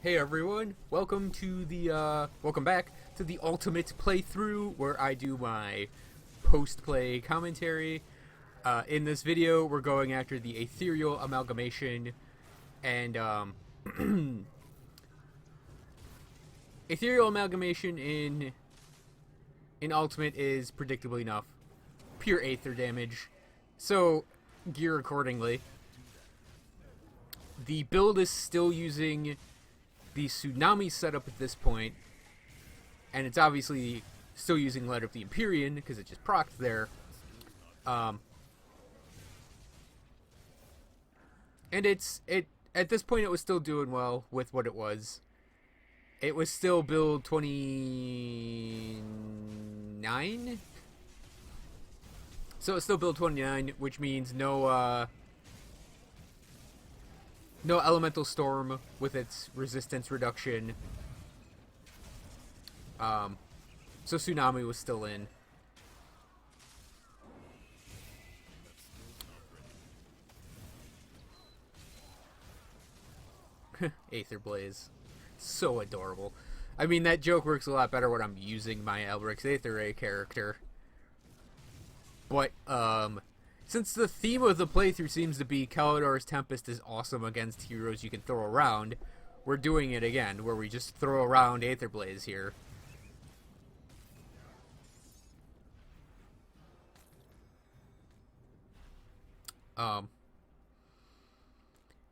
Hey everyone, welcome back to the ultimate playthrough where I do my post-play commentary. In this video, we're going after the Aetherial Amalgamation, and Aetherial Amalgamation in Ultimate is predictably enough pure Aether damage, so gear accordingly. The build is still using the Tsunami setup at this point, and it's obviously still using Light of the Empyrean because it just procced there. And at this point it was still doing well with what it was. It was still build 29, so it's still build 29, which means no elemental storm with its resistance reduction. So Tsunami was still in. Aether Blaze. So adorable. I mean, that joke works a lot better when I'm using my Alberic's Aether character. But, since the theme of the playthrough seems to be Kalidor's Tempest is awesome against heroes you can throw around, we're doing it again, where we just throw around Aether Blaze here.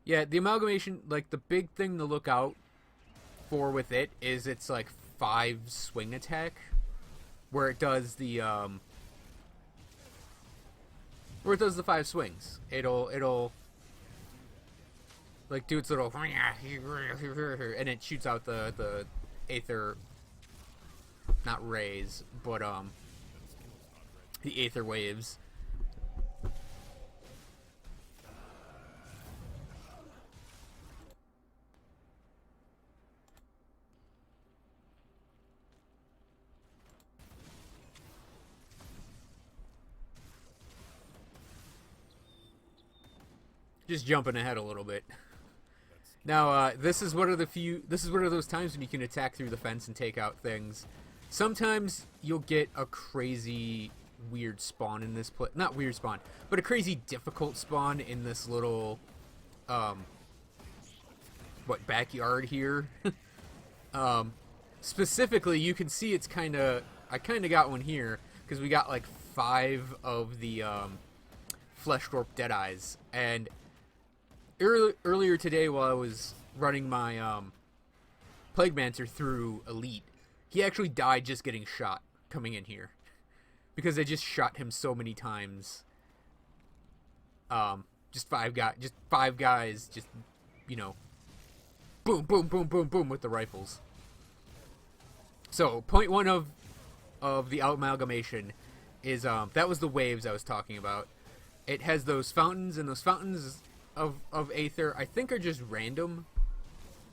Yeah, the Amalgamation, like, the big thing to look out for with it is its, like, 5 swing attack, where it does the, where it does the 5 swings. It'll like do its little and it shoots out the Aether, not rays, but the Aether waves. Just jumping ahead a little bit. Now, this is one of those times when you can attack through the fence and take out things. Sometimes you'll get a crazy weird spawn in this place. Not weird spawn, but a crazy difficult spawn in this little, backyard here. Specifically, you can see it's I kinda got one here, because we got, like, 5 of the, Flesh Dwarf Deadeyes, and earlier today, while I was running my Plaguemancer through Elite, he actually died just getting shot coming in here, because I just shot him so many times. Just five guys, just, you know, boom, boom, boom, boom, boom with the rifles. So point one of the Amalgamation is that was the waves I was talking about. It has those fountains, and those fountains of Aether, I think, are just random.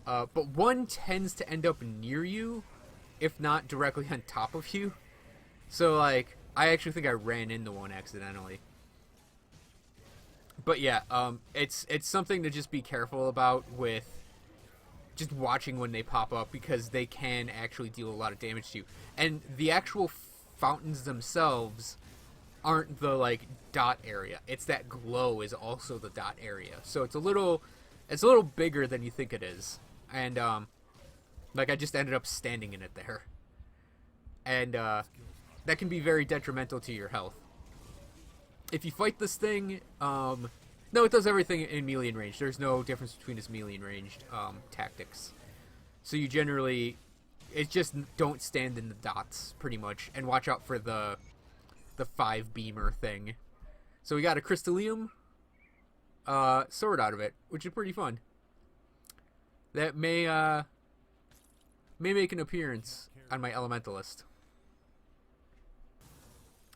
But one tends to end up near you, if not directly on top of you. So, like, I actually think I ran into one accidentally. But yeah, it's something to just be careful about with just watching when they pop up, because they can actually deal a lot of damage to you. And the actual fountains themselves aren't the, like, dot area. It's that glow is also the dot area. So it's a little bigger than you think it is. And, like, I just ended up standing in it there. And, that can be very detrimental to your health. If you fight this thing, no, it does everything in melee and range. There's no difference between its melee and ranged, tactics. So you generally, it's just don't stand in the dots, pretty much, and watch out for the 5 beamer thing. So we got a Crystallium sword out of it, which is pretty fun. That may make an appearance on my Elementalist.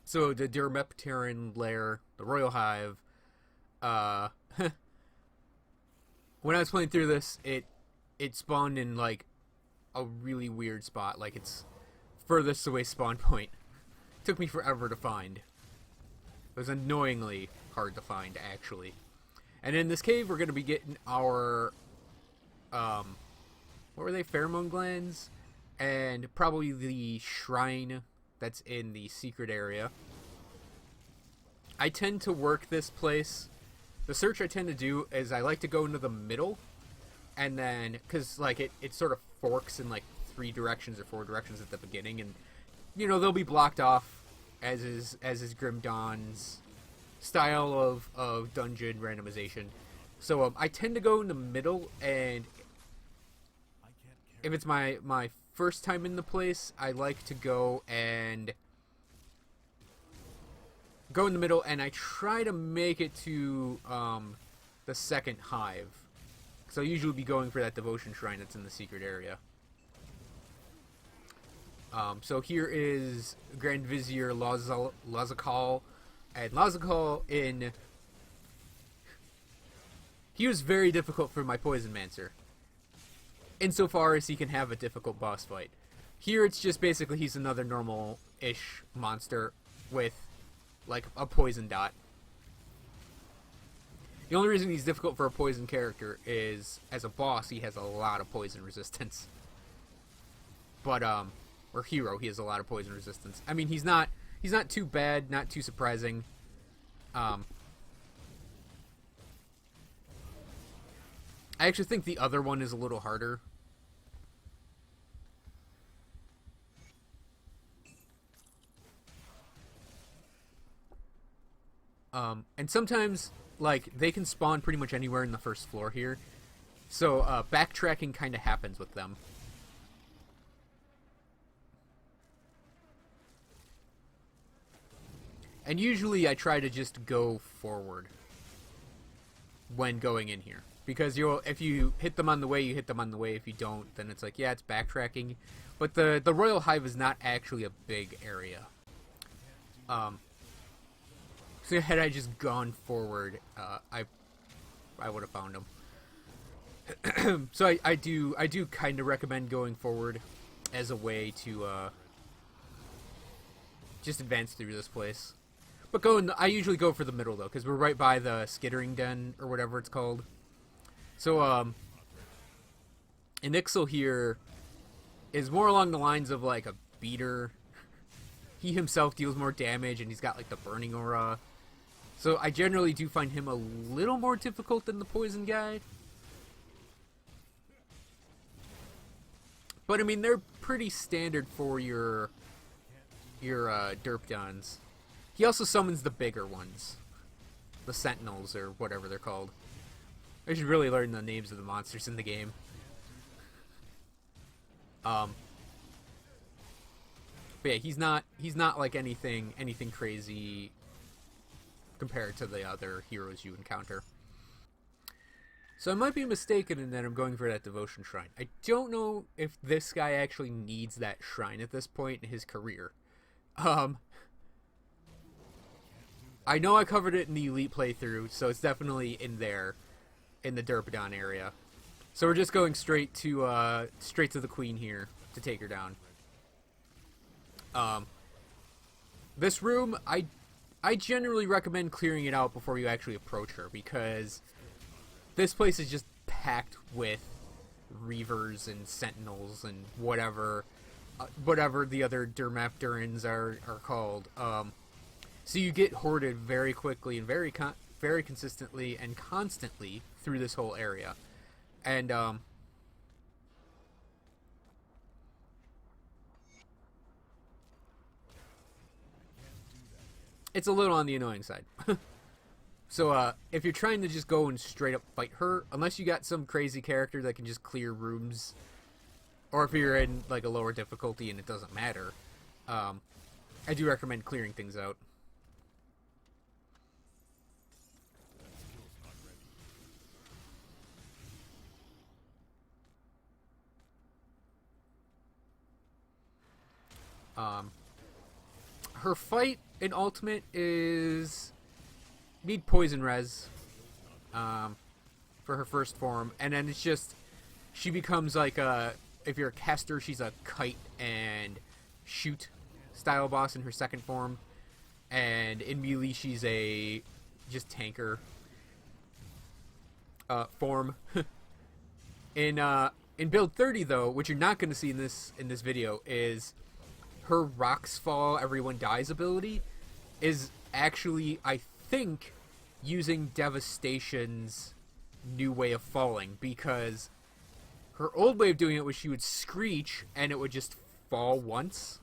So the Dermepteran lair, the Royal Hive. When I was playing through this, it spawned in, like, a really weird spot, like its furthest away spawn point. Took me forever to find. It was annoyingly hard to find, actually. And in this cave, we're going to be getting our what were they? Pheromone glands, and probably the shrine that's in the secret area. I tend to work this place. The search I tend to do is I like to go into the middle, and then, because like it sort of forks in like 3 directions or 4 directions at the beginning, and you know they'll be blocked off as is Grim Dawn's style of dungeon randomization. So I tend to go in the middle, and if it's my first time in the place, I like to go in the middle, and I try to make it to the second hive. So I'll usually be going for that devotion shrine that's in the secret area. So here is Grand Vizier Lazakal, and Lazakal he was very difficult for my Poison Mancer, insofar as he can have a difficult boss fight. Here it's just basically he's another normal-ish monster with like a poison dot. The only reason he's difficult for a poison character is as a boss he has a lot of poison resistance. But or hero, he has a lot of poison resistance. I mean, he's not too bad, not too surprising. I actually think the other one is a little harder. And sometimes, like, they can spawn pretty much anywhere in the first floor here. So, backtracking kind of happens with them. And usually I try to just go forward when going in here. Because if you hit them on the way, you hit them on the way. If you don't, then it's like, yeah, it's backtracking. But the Royal Hive is not actually a big area. So had I just gone forward, I would have found them. So I do kind of recommend going forward as a way to just advance through this place. But I usually go for the middle though, because we're right by the skittering den or whatever it's called. So Inixil here is more along the lines of like a beater. He himself deals more damage, and he's got like the burning aura. So I generally do find him a little more difficult than the poison guy. But I mean, they're pretty standard for your derp dons. He also summons the bigger ones, the sentinels or whatever they're called. I should really learn the names of the monsters in the game. But yeah, he's not like anything crazy compared to the other heroes you encounter. So I might be mistaken in that I'm going for that devotion shrine. I don't know if this guy actually needs that shrine at this point in his career. I know I covered it in the Elite playthrough, so it's definitely in there, in the Derpidon area. So we're just going straight to the Queen here to take her down. This room, I generally recommend clearing it out before you actually approach her, because this place is just packed with Reavers and Sentinels and whatever the other Dermapterans are called. So you get hoarded very quickly and very consistently and constantly through this whole area. And it's a little on the annoying side. So if you're trying to just go and straight up fight her, unless you got some crazy character that can just clear rooms, or if you're in like a lower difficulty and it doesn't matter, I do recommend clearing things out. Her fight in Ultimate is need poison res for her first form, and then it's just she becomes like if you're a caster, she's a kite and shoot style boss in her second form, and in melee she's a just tanker form. In In build 30 though, what you're not going to see in this video is her rocks fall, everyone dies ability is actually, I think, using Devastation's new way of falling, because her old way of doing it was she would screech and it would just fall once.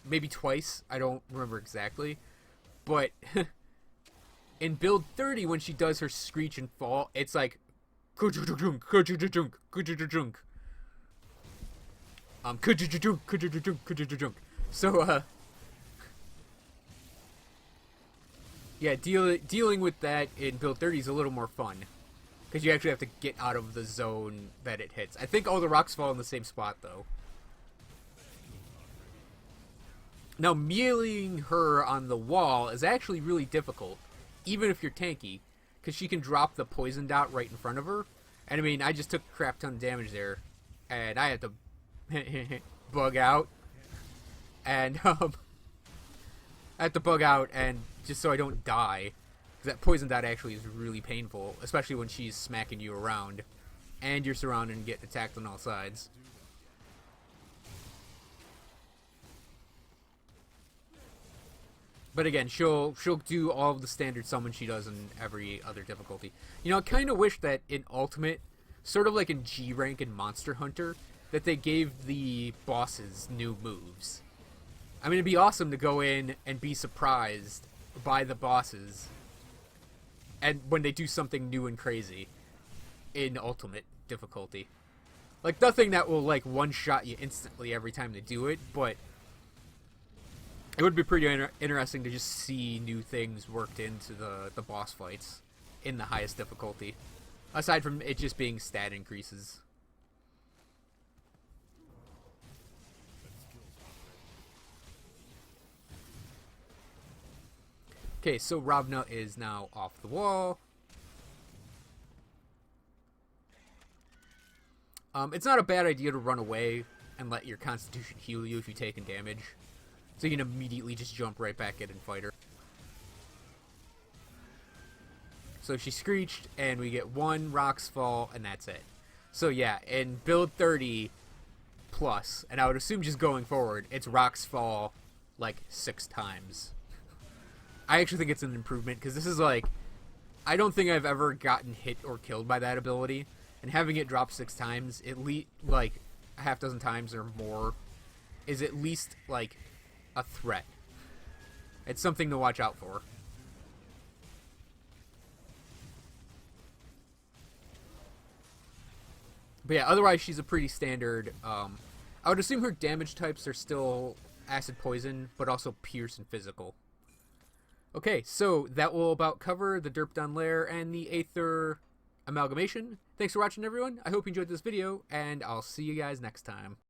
Maybe twice, I don't remember exactly. But in build 30, when she does her screech and fall, it's like so yeah, dealing with that in build 30 is a little more fun, because you actually have to get out of the zone that it hits. I think all the rocks fall in the same spot though. Now, meleeing her on the wall is actually really difficult, even if you're tanky, because she can drop the poison dot right in front of her. And I mean, I just took a crap ton of damage there, and I had to bug out. And, I had to bug out, and just so I don't die, because that poison dot actually is really painful, especially when she's smacking you around, and you're surrounded and getting attacked on all sides. But again, she'll do all of the standard summons she does in every other difficulty. You know, I kind of wish that in Ultimate, sort of like in G rank and Monster Hunter, that they gave the bosses new moves. I mean, it'd be awesome to go in and be surprised by the bosses, and when they do something new and crazy in Ultimate difficulty. Like, nothing that will, like, one-shot you instantly every time they do it, but it would be pretty interesting to just see new things worked into the boss fights in the highest difficulty, aside from it just being stat increases. Okay, so Ravna is now off the wall. It's not a bad idea to run away and let your Constitution heal you if you've taken damage, so you can immediately just jump right back in and fight her. So she screeched, and we get one rocks fall, and that's it. So yeah, in build 30 plus, and I would assume just going forward, it's rocks fall like 6 times. I actually think it's an improvement, because this is like, I don't think I've ever gotten hit or killed by that ability, and having it drop 6 times, at least like a half dozen times or more, is at least like a threat. It's something to watch out for. But yeah, otherwise she's a pretty standard. I would assume her damage types are still acid poison, but also pierce and physical. Okay, so that will about cover the Derp Down Lair and the Aether Amalgamation. Thanks for watching, everyone. I hope you enjoyed this video, and I'll see you guys next time.